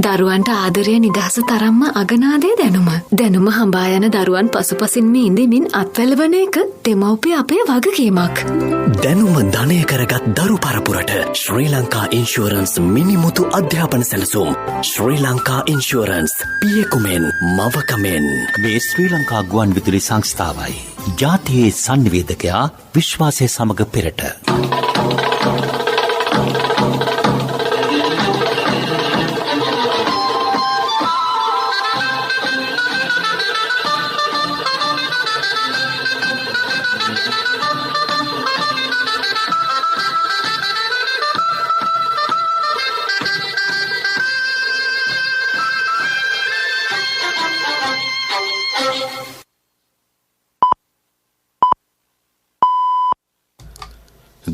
දරුවන්ට ආදරය නිදහස තරම්ම අගනාදේ දැනුම හඹා යන දරුවන් පසුපසින්ම ඉඳමින් අත්වැළවන එක දෙමව්පිය අපේ වගකීමක්. දැනුම ධනය කරගත් දරු පරපුරට ශ්‍රී ලංකා ඉන්ෂුරන්ස් මිනිමුතු අධ්‍යාපන සැලසුම්. ශ්‍රී ලංකා ඉන්ෂුරන්ස් පියෙකුමෙන් මවකමෙන්. මේ ශ්‍රී ලංකා ගුවන් විදුලි සංස්ථාවයි. ජාතියේ සංනිවේදකයා විශ්වාසය සමග පෙරට.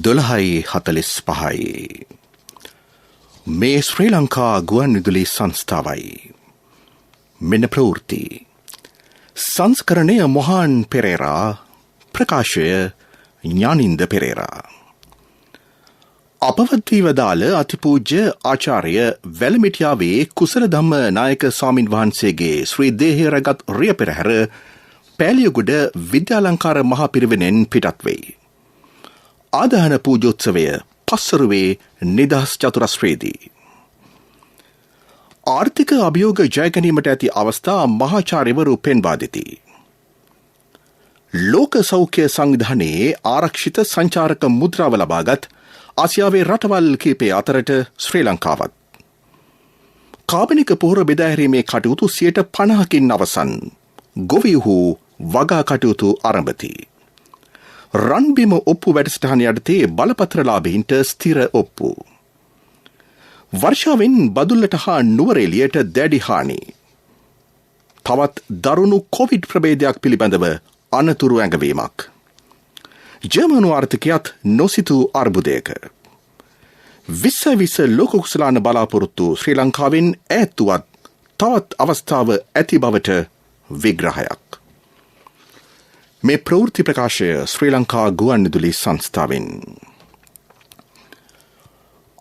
දොළහයි 45 මේ ශ්‍රී ලංකා ගුවන් විදුලි සංස්ථාවයි. මෙන්න ප්‍රවෘත්ති. සංස්කරණය මොහාන් පෙරේරා, ප්‍රකාශය ඥානින්ද පෙරේරා. අපවත් වී වදාළ අතිපූජ්‍ය ආචාර්ය වැලමිටියාවේ කුසල ධම්ම නායක ස්වාමින් වහන්සේගේ ශ්‍රී දේහය රැගත් රිය පෙරහැර පෑලියගොඩ විද්‍යාලංකාර මහා පිරිවෙනෙන් පිටත් වෙයි. ආදාහන පූජෝත්සවය පස්සරුවේ නිදහස් චතුරස්‍රයේදී. ආර්ථික අභියෝග ජයගැනීමට ඇති අවස්ථා මහාචාර්යවරු පෙන්වා දෙති. ලෝක සෞඛ්‍ය සංවිධානයේ ආරක්ෂිත සංචාරක මුද්‍රාව ලබාගත් ආසියාවේ රටවල් කීපය අතරට ශ්‍රී ලංකාවත්. කාබනික පොහොර බෙදාහැරීමේ කටයුතු 50%කින් අවසන්. ගොවිහු වගා කටයුතු ආරම්භති. රන්බිම ඔප්පු වැඩසටහන යටතේ බලපත්‍රලාභීන්ට ස්ථිර ඔප්පු. වර්ෂාවෙන් බදුල්ලට හා නුවරඑළියට දැඩි හානි. තවත් දරුණු කොවිඩ් ප්‍රභේදයක් පිළිබඳව අනතුරු ඇඟවීමක්. ජර්මනු ආර්ථිකයත් නොසිතූ අර්බුදයක. 2020 ලෝක කුසලාන බලාපොරොත්තු ශ්‍රී ලංකාවෙන් ඈත්තුවත් තවත් අවස්ථාව ඇති බවට විග්‍රහයක්. මේ ප්‍රවෘත්ති ප්‍රකාශය ශ්‍රී ලංකා ගුවන් විදුලි සංස්ථාවෙන්.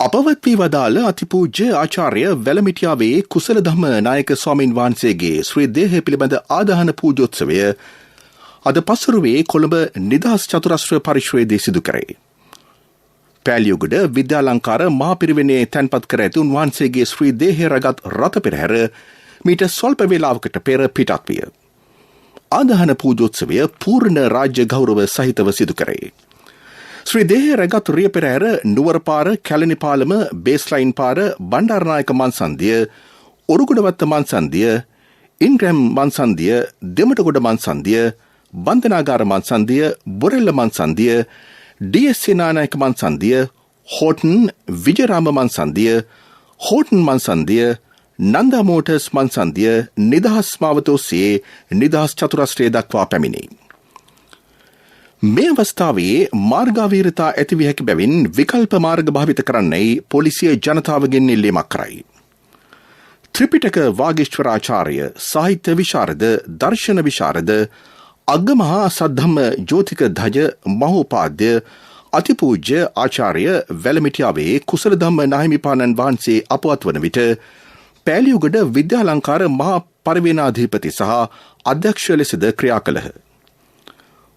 අපවත් වී වදාළ අතිපූජ්‍ය ආචාර්ය වැලමිටියාවේ කුසල ධම්ම නායක ස්වාමින් වහන්සේගේ ශ්‍රී දේහය පිළිබඳ ආදාහන පූජෝත්සවය අද පසුරුවේ කොළඹ නිදහස් චතුරස්‍ර පරිශ්‍රයේදී සිදු කරේ. පෑලියගොඩ විද්‍යාලංකාර මහා පිරිවෙනේ තැන්පත් කර ඇති උන්වහන්සේගේ ශ්‍රී දේහය රැගත් රථ පෙරහැර මීට ස්වල්ප වේලාවකට පෙර පිටත් විය. ආදාහන පූජෝත්සවය පූර්ණ රාජ්‍ය ගෞරව සහිතව සිදු කරේ. ශ්‍රී දේහය රැගත් රිය පෙරහැර නුවරපාර, කැලණිපාලම, බේස්ලයින් පාර, බණ්ඩාරනායක මන්සන්දිය, ඔරුගොඩවත්ත මන්සන්දිය, ඉන්ග්‍රැම් මන්සන්දිය, දෙමටගොඩ මන්සන්දිය, බන්ධනාගාර මන්සන්දිය, බොරෙල්ල මන්සන්දිය, ඩීඑස්.සී. නානායක මන්සන්දිය, හෝටන් විජයරාම මන්සන්දිය, හෝටන් මන්සන්දිය, නන්දා මෝටර්ස් මන්සන්දිය නිදහස් මාවත ඔස්සේ නිදහස් චතුරස්‍රය දක්වා පැමිණේ. මේ අවස්ථාවේ මාර්ගාවීරතා ඇතිවිය හැකි බැවින් විකල්ප මාර්ග භාවිත කරන්නයි පොලිසිය ජනතාවගෙන් ඉල්ලීමක් කරයි. ත්‍රිපිටක වාගීශ්වරාචාර්ය, සාහිත්‍ය විශාරද, දර්ශන විශාරද, අග්ගමහා සද්ධම්ම ජෝතික ධජ මහෝපාද්‍ය අතිපූජ්‍ය ආචාර්ය වැලමිටියාවේ කුසල ධම්ම නාහිමිපාණන් වහන්සේ අපවත් වන විට පෑලියගොඩ විද්‍යාලංකාර මහා පරිවේනාධිපති සහ අධ්‍යක්ෂ ලෙසද ක්‍රියා කළහ.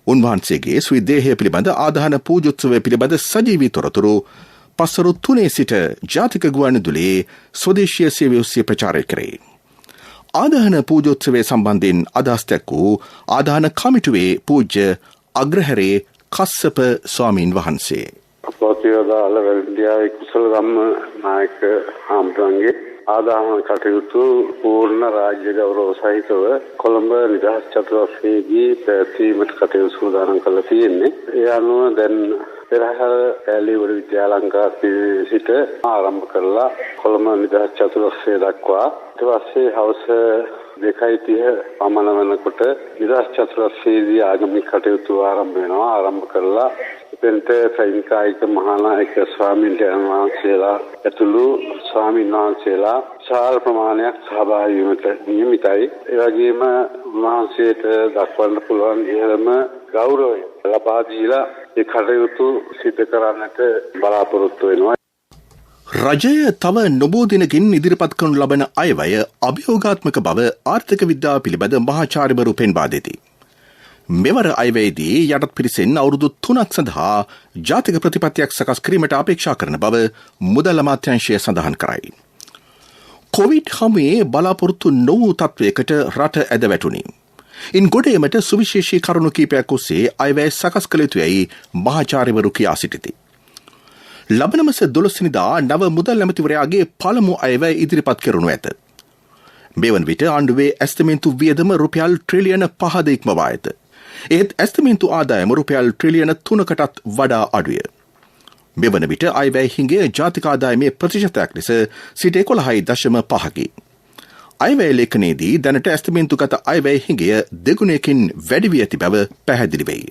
උන්වහන්සේගේ ශ්‍රී දේහය පිළිබඳ ආදාහන පූජෝත්සවය පිළිබඳ සජීවී තොරතුරු පස්වරු 3 සිට ජාතික ගුවන් විදුලියේ ස්වදේශීය සේවය ඔස්සේ ප්‍රචාරය කරේ. ආදාහන පූජෝත්සවය සම්බන්ධයෙන් අදහස් දැක්වූ ආදාහන කමිටුවේ පූජ්‍ය අග්‍රහැරේ කස්සප ස්වාමීන් වහන්සේ. අපෝතියදාල වැලමිටියාවේ කුසල ධම්ම නායක හාමුදුරන්ගේ ආදාහන කටයුතු පූර්ණ රාජ්‍ය ගෞරව සහිතව කොළඹ නිදහස් චතුරස්‍රයේදී පැවැත්වීමට කටයුතු සූදානම් කරලා තියෙන්නේ. ඒ අනුව දැන් පෙරහැර පෑලියගොඩ විද්‍යාලංකාරයේ සිට ආරම්භ කරලා කොළඹ නිදහස් චතුරස්‍රය දක්වා ඊට පස්සේ හවස 2:30 පමණ වෙනකොට නිදහස් චතුරස්‍රයේදී ආගමික කටයුතු ආරම්භ වෙනවා. ආරම්භ කරලා එතෙන්ට සෛනිකායික මහානායක ස්වාමීන් වහන්සේලා ඇතුළු ස්වාමීන් වහන්සේලා විශාල ප්‍රමාණයක් සහභාගී වීමට නියමිතයි. ඒ වගේම උන්වහන්සේට දක්වන්න පුළුවන් ඉහළම ගෞරවය ලබා දීලා ඒ කටයුතු සිදු කරන්නට බලාපොරොත්තු වෙනවා. රජය තව නොබෝ දිනකින් ඉදිරිපත් කරනු ලබන අයවැය අභියෝගාත්මක බව ආර්ථික විද්‍යාව පිළිබඳ මහාචාර්යවරු පෙන්වා දෙති. මෙවර අයවැයේදී යටත් පිරිසෙන් අවුරුදු 3ක් සඳහා ජාතික ප්‍රතිපත්තියක් සකස් කිරීමට අපේක්ෂා කරන බව මුදල් අමාත්‍යාංශය සඳහන් කරයි. කොවිඩ් හමුවේ බලාපොරොත්තු නොවූ තත්වයකට රට ඇද වැටුණි. ඉන් ගොඩේමට සුවිශේෂී කරුණු කීපයක් ඔස්සේ අයවැය සකස් කළ යුතුයයි මහාචාර්යවරු කියා සිටිති. ලබන මාස 12 වෙනිදා නව මුදල් ඇමතිවරයාගේ පළමු අයවැය ඉදිරිපත් කරනු ඇත. මේ වන විට ආණ්ඩුවේ ඇස්තමේන්තු වියදම රුපියල් ට්‍රිලියන 5ද ඉක්මවා ඇත. ඒත් ඇස්තමේන්තු ආදායම රුපියල් ට්‍රිලියන 3කටත් වඩා අඩුය. මේ වන විට අයවැය හිඟය ජාතික ආදායමේ ප්‍රතිශතයක් ලෙස සිට 11.5කි. අයවැය ලේඛනයේදී දැනට ඇස්තමේන්තුගත අයවැය හිඟය දෙගුණයකින් වැඩි වී ඇති බව පැහැදිලි වෙයි.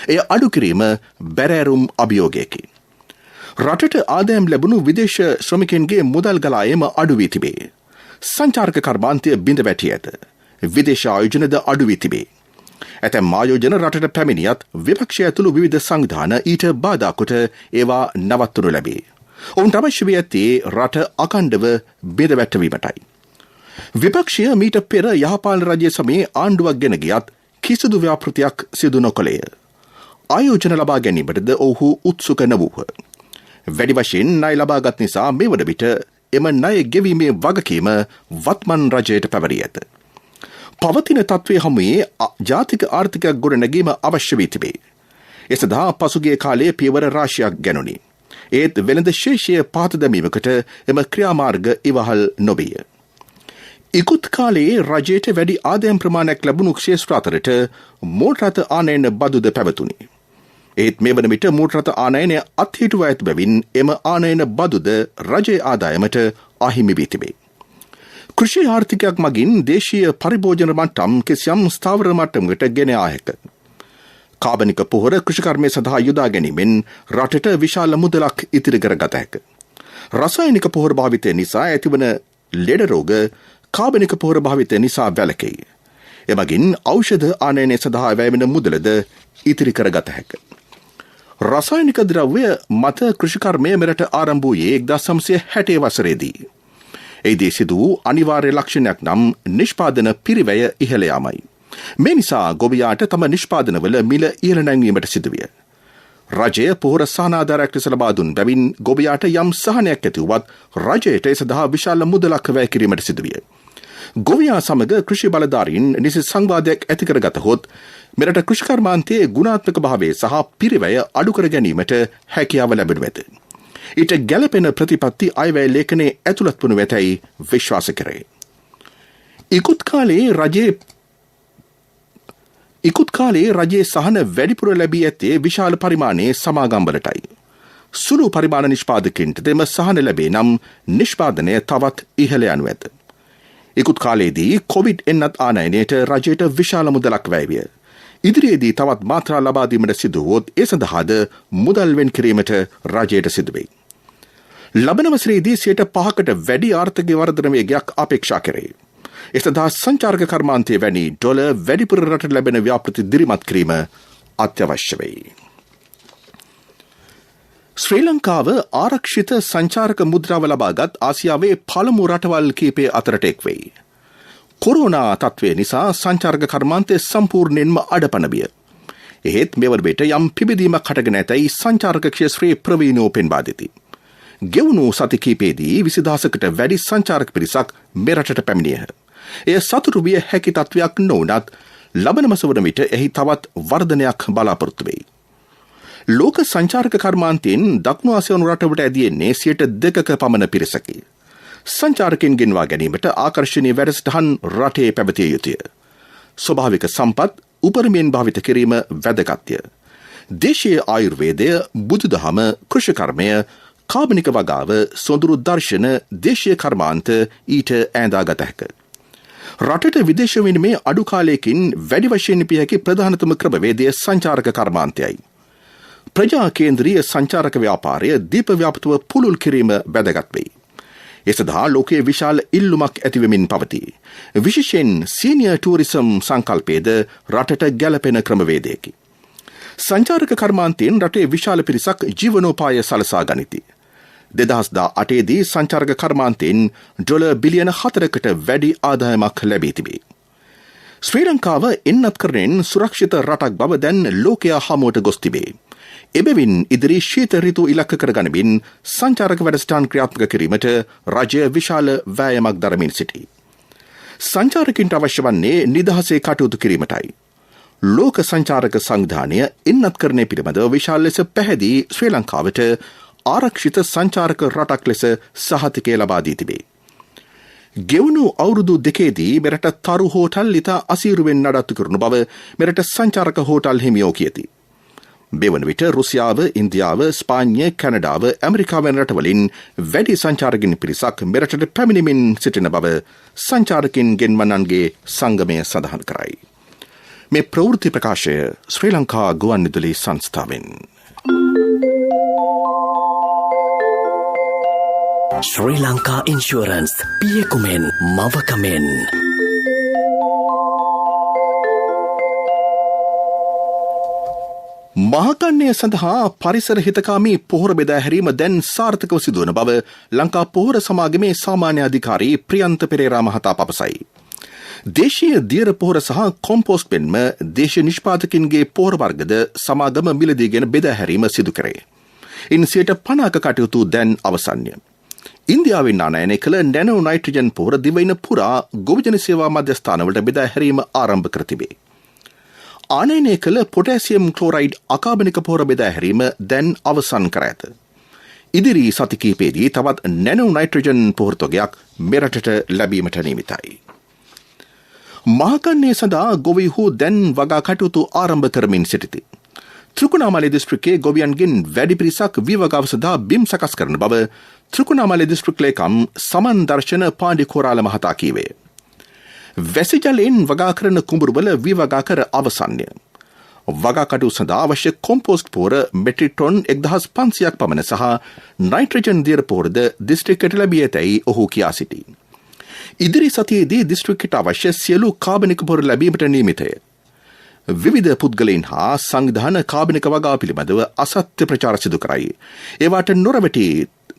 එය අඩු කිරීම බැරෑරුම් අභියෝගයකි. රටට ආදායම් ලැබුණු විදේශ ශ්‍රමිකයන්ගේ මුදල් ගලායම අඩු වී තිබේ. සංචාරක කර්මාන්තය බිඳ වැටී ඇත. විදේශ ආයෝජනද අඩු වී තිබේ. ඇතැම් ආයෝජන රටට පැමිණියත් විපක්ෂය ඇතුළු විවිධ සංවිධාන ඊට බාධා කොට ඒවා නවත්වනු ලැබේ. ඔවුන්ට අවශ්‍ය වී ඇත්තේ රට අඛණ්ඩව බිඳ වැටවීමටයි. විපක්ෂය මීට පෙර යහපාලන රජය සමයේ ආණ්ඩුවක් ගෙන ගියත් කිසිදු ව්‍යාපෘතියක් සිදු නොකළේය. ආයෝජන ලබා ගැනීමටද ඔවුහු උත්සුක නොවූහ. වැඩි වශයෙන් ණය ලබාගත් නිසා මේ වන විට එම ණය ගෙවීමේ වගකීම වත්මන් රජයට පැවරී ඇත. පවතින තත්ත්වය හමුවේ ජාතික ආර්ථිකයක් ගොඩනැගීම අවශ්‍ය වී තිබේ. ඒ සඳහා පසුගිය කාලයේ පියවර රාශියක් ගැනුණි. ඒත් වෙළඳ ශේෂය පහත දැමීමකට එම ක්‍රියාමාර්ග ඉවහල් නොවිය. ඉකුත් කාලයේ රජයට වැඩි ආදායම් ප්‍රමාණයක් ලැබුණු ක්ෂේත්‍ර අතරට මෝටර් රථ ආනයන බදුද පැවතුණි. ඒත් මේ වන විට මෝටර් රථ ආනයනය අත්හිටුවා ඇති බැවින් එම ආනයන බදුද රජයේ ආදායමට අහිමි වී තිබේ. කෘෂි ආර්ථිකයක් මගින් දේශීය පරිභෝජන මට්ටම් කිසියම් ස්ථාවර මට්ටමකට ගෙන යා හැක. කාබනික පොහොර කෘෂිකර්මය සඳහා යොදා ගැනීමෙන් රටට විශාල මුදලක් ඉතිරි කරගත හැක. රසායනික පොහොර භාවිතය නිසා ඇතිවන ලෙඩ රෝග කාබනික පොහොර භාවිතය නිසා වැළකෙයි. එමගින් ඖෂධ ආනයනය සඳහා වැයවෙන මුදලද ඉතිරි කරගත හැක. රසායනික ද්‍රව්‍ය මත කෘෂිකර්මය මෙරට ආරම්භ වූයේ 1960 වසරේදී. එහිදී සිදු වූ අනිවාර්ය ලක්ෂණයක් නම් නිෂ්පාදන පිරිවැය ඉහළ යාමයි. මේ නිසා ගොවියාට තම නිෂ්පාදනවල මිල ඉහළ නැංවීමට සිදුවිය. රජය පොහොර සහනාධාරයක් ලෙස ලබා දුන් බැවින් ගොවියාට යම් සහනයක් ඇති වුවත් රජයට ඒ සඳහා විශාල මුදලක් වැය කිරීමට සිදුවිය. ගොවියා සමග කෘෂි බලධාරීන් නිසි සංවාදයක් ඇති කරගතහොත් මෙරට කෘෂිකර්මාන්තයේ ගුණාත්මක භාවය සහ පිරිවැය අඩු කර ගැනීමට හැකියාව ලැබෙනු ඇත. ඊට ගැළපෙන ප්‍රතිපත්ති අයවැය ලේඛනයේ ඇතුළත් වනු ඇතැයි විශ්වාස කරේ. ඉකුත් කාලයේ රජයේ සහන වැඩිපුර ලැබී ඇත්තේ විශාල පරිමාණයේ සමාගම්වලටයි. සුළු පරිමාණ නිෂ්පාදකයන්ට දෙම සහන ලැබේ නම් නිෂ්පාදනය තවත් ඉහළ යනු ඇත. ඉකුත් කාලයේදී කොවිඩ් එන්නත් ආනයනයට රජයට විශාල මුදලක් වැය විය. ඉදිරියේදී තවත් මාත්‍රා ලබා දීමට සිදු වුවොත් ඒ සඳහාද මුදල් වෙන් කිරීමට රජයට සිදු වෙයි. ලබන වසරේදී 5% වැඩි ආර්ථික වර්ධන වේගයක් අපේක්ෂා කරේ. ඒ සඳහා සංචාරක කර්මාන්තයේ වැනි ඩොලර් වැඩිපුර රටට ලැබෙන ව්‍යාපෘති දිරිමත් කිරීම අත්‍යවශ්‍ය වෙයි. ශ්‍රී ලංකාව ආරක්ෂිත සංචාරක මුද්‍රාව ලබාගත් ආසියාවේ පළමු රටවල් කීපය අතරට එක් වෙයි. කොරෝනා තත්ත්වය නිසා සංචාරක කර්මාන්තය සම්පූර්ණයෙන්ම අඩපණ විය. එහෙත් මෙවර විට යම් පිබිදීමක් හටගෙන ඇතැයි සංචාරක ක්ෂේත්‍රයේ ප්‍රවීණෝ පෙන්වා දෙති. ගෙවුණු සති කීපයේදී 20000කට වැඩි සංචාරක පිරිසක් මෙරටට පැමිණියහ. එය සතුටු විය හැකි තත්ත්වයක් නොවුනත් ලබන මාස වන විට එහි තවත් වර්ධනයක් බලාපොරොත්තු වෙයි. ලෝක සංචාරක කර්මාන්තයෙන් දකුණු ආසියානු රටවලට ඇදීන්නේ 2% පමණ පිරිසකි. සංචාරකයන් ගෙන්වා ගැනීමට ආකර්ශනීය වැඩසටහන් රටේ පැවතිය යුතුය. ස්වභාවික සම්පත් උපරිමයෙන් භාවිත කිරීම වැදගත්ය. දේශීය ආයුර්වේදය, බුදුදහම, කෘෂිකර්මය, කාබනික වගාව, සොඳුරු දර්ශන, දේශීය කර්මාන්ත ඊට ඈඳාගත හැක. රටට විදේශ විනිමය අඩු කාලයකින් වැඩි වශයෙන් පිය හැකි ප්‍රධානතම ක්‍රමවේදය සංචාරක කර්මාන්තයයි. ප්‍රජා කේන්ද්‍රීය සංචාරක ව්‍යාපාරය දීප ව්‍යාපෘතව පුළුල් කිරීම වැදගත් වෙයි. ඒ සඳහා ලෝකයේ විශාල ඉල්ලුමක් ඇතිවෙමින් පවතී. විශේෂයෙන් සීනියර් ටූරිසම් සංකල්පයේද රටට ගැළපෙන ක්‍රමවේදයකි. සංචාරක කර්මාන්තයෙන් රටේ විශාල පිරිසක් ජීවනෝපාය සලසා ගනිති. 2018දී සංචාරක කර්මාන්තයෙන් ඩොලර් බිලියන 4කට වැඩි ආදායමක් ලැබී තිබේ. ශ්‍රී ලංකාව එන්නත්කරණයෙන් සුරක්ෂිත රටක් බව දැන් ලෝකයා හමුවට ගොස් තිබේ. එබැවින් ඉදිරි ශීත ඍතු ඉලක්ක කරගනිමින් සංචාරක වැඩසටහන් ක්‍රියාත්මක කිරීමට රජය විශාල වෑයමක් දරමින් සිටී. සංචාරකින්ට අවශ්‍ය වන්නේ නිදහසේ කටයුතු කිරීමටයි. ලෝක සංචාරක සංවිධානය එන්නත්කරණය පිළිබඳව විශාල ලෙස පැහැදී ශ්‍රී ලංකාවට ආරක්ෂිත සංචාරක රටක් ලෙස සහතිකය ලබා දී තිබේ. ගෙවුණු අවුරුදු දෙකේදී මෙරට තරු හෝටල් ඉතා අසීරුවෙන් නඩත්තු කරනු බව මෙරට සංචාරක හෝටල් හිමියෝ කියති. බෙවන විට රුසියාව, ඉන්දියාව, ස්පාඤ්ඤ, කැනඩාව, ඇමරිකාව වැනි රටවලින් වැඩි සංචාරකින් පිරිසක් මෙරටට පැමිණෙමින් සිටින බව සංචාරකින් ගෙන්වන්නන්ගේ සංගමය සඳහන් කරයි. මේ ප්‍රවෘත්ති ප්‍රකාශය ශ්‍රී ලංකා ගුවන්විදුලි සංස්ථාවෙන්. ශ්‍රී ලංකා ඉන්ශුරන්ස් පියකුමෙන් මවකමෙන්. මහකන්නය සඳහා පරිසර හිතකාමී පොහොර බෙදා හැරීම දැන් සාර්ථකව සිදුවන බව ලංකා පොහොර සමාගමේ සාමාන්‍ය අධිකාරී ප්‍රියන්ත පෙරේරා මහතා පවසයි. දේශීය දියර පොහොර සහ කොම්පෝස්ට් මෙන්ම දේශීය නිෂ්පාදකින්ගේ පොහොර වර්ගද සමාගම මිලදීගෙන බෙදා හැරීම සිදු කරේ. ඉන් 50% කටයුතු දැන් අවසන්ය. ඉන්දියාවෙන් ආනයනය කළ නැනෝ නයිට්‍රජන් පොහොර දිවයින පුරා ගොවිජන සේවා මධ්‍යස්ථානවලට බෙදා හැරීම ආරම්භ කර තිබේ. ආනයනය කළ පොටෑසියම් ක්ලෝරයිඩ් අකාබනික පොහොර බෙදා හැරීම දැන් අවසන් කර ඇත. ඉදිරි සති කිහිපයේදී තවත් නැනෝ නයිට්‍රජන් පොහොර තොගයක් මෙරටට ලැබීමට නියමිතයි. මහකන්නය සඳහා ගොවිහු දැන් වගා කටයුතු ආරම්භ කරමින් සිටිති. ත්‍රිකුණාමලය දිස්ත්‍රික්කයේ ගොවියන්ගෙන් වැඩි පිරිසක් වීවගාව සඳහා බිම් සකස් කරන බව ත්‍රිකුණාමලය දිස්ත්‍රික් ලේකම් සමන් දර්ශන පාණ්ඩිකෝරාල මහතා කීවේ. වැසි ජලයෙන් වගා කරන කුඹුරුවල වීවගා කර අවසන්ය. වගා කටයුතු සඳහා අවශ්‍ය කොම්පෝස්ට් පොහොර මෙට්‍රික් ටොන් 1500ක් පමණ සහ නයිට්‍රජන් දියර පොහොරද දිස්ත්‍රික්කයට ලැබී ඇතැයි ඔහු කියා සිටී. ඉදිරි සතියේදී දිස්ත්‍රික්කයට අවශ්‍ය සියලු කාබනික පොහොර ලැබීමට නියමිතය. විවිධ පුද්ගලයන් හා සංවිධාන කාබනික වගාව පිළිබඳව අසත්‍ය ප්‍රචාර සිදු කරයි. ඒවාට නොරවටි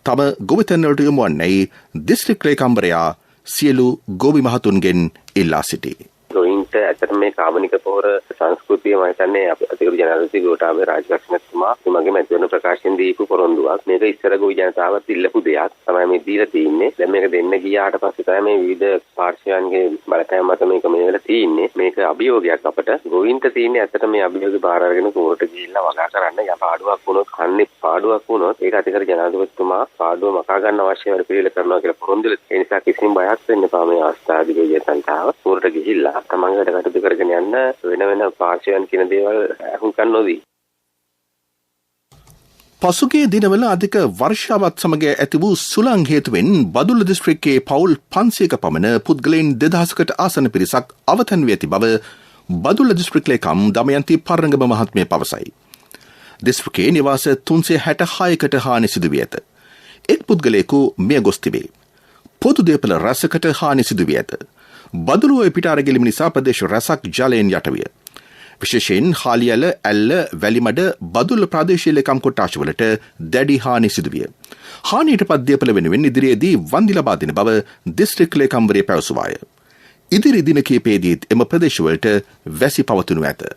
තම ගොවිතැන්වලට යොමු වන්නැයි දිස්ත්‍රික් ලේකම්වරයා සියලු ගොවි මහතුන්ගෙන් ඉල්ලා සිටී. ගොයින්ට ඇත්තට මේ කාබනික පොහොර සංස්කෘතිය මම හිතන්නේ අපේ ජනාධිපති ගෝඨාභය රාජපක්ෂ මහත්මයා මගේ මැදිවන ප්‍රකාශයෙන් දීපු පොරොන්දුවක්. මේක ඉස්සර ගොවි ජනතාවත් ඉල්ලපු දෙයක් තමයි මේ දීලා තියෙන්නේ. දැන් මේක දෙන්න ගියාට පස්සේ තමයි මේ විවිධ පාර්ශ්වයන්ගේ බලපෑම මත මේක මේ වෙලා තියෙන්නේ. මේක අභියෝගයක් අපට. ගොවින්ට තියෙන්නේ ඇත්තට මේ අභියෝගේ බාර අරගෙන කුමරට ගිහිල්ලා වගා කරන්න. යා පාඩුවක් වුණොත් කන්නේ පාඩුවක් වුණොත් ඒක අධිකාරී ජනාධිපතිතුමා පාඩුව මකා ගන්න අවශ්‍ය වැඩ පිළිවෙල කරනවා කියලා පොරොන්දු දෙලා. ඒ නිසා කිසිම බයක් වෙන්න එපා මේ අවස්ථාවේදී ගොවි ජනතාව කුමරට ගිහිල්ලා තමන්ගේ වැඩ කටයුතු කරගෙන යන්න වෙන පාර්ශ්වයන් කියන දේවල් අහුම්කම් නොදී. පසුගිය දිනවල අධික වර්ෂාවත් සමග ඇති වූ සුළං හේතුවෙන් බදුල්ල දිස්ත්‍රික්කයේ පවුල් 500ක පමණ පුද්ගලයන් 2000කට ආසන්න පිරිසක් අවතන් වී ඇති බව බදුල්ල දිස්ත්‍රික් ලේකම් දමයන්ති පරණගම මහත්මිය පවසයි. දිස්ත්‍රික්කයේ නිවාස 366කට හානි සිදු වී ඇත. එක් පුද්ගලයෙකු මිය ගොස් තිබේ. පොදු දේපල රැසකට හානි සිදු වී ඇත. බදුළුව පිටාර ගෙලීම නිසා ප්‍රදේශ රැසක් ජලයෙන් යටවිය. විශේෂයෙන් හාලියල, ඇල්ල, වැලිමඩ බදුල්ල ප්‍රාදේශීය ලේකම් කොට්ටාශවලට දැඩි හානි සිදුවිය. හානියට පත් දේපල වෙනුවෙන් ඉදිරියේදී වන්දි ලබා දෙන බව දිස්ත්‍රික් ලේකම්වරිය පැවසුවාය. ඉදිරි දින කිහිපයේදීත් එම ප්‍රදේශවලට වැසි පවතිනු ඇත.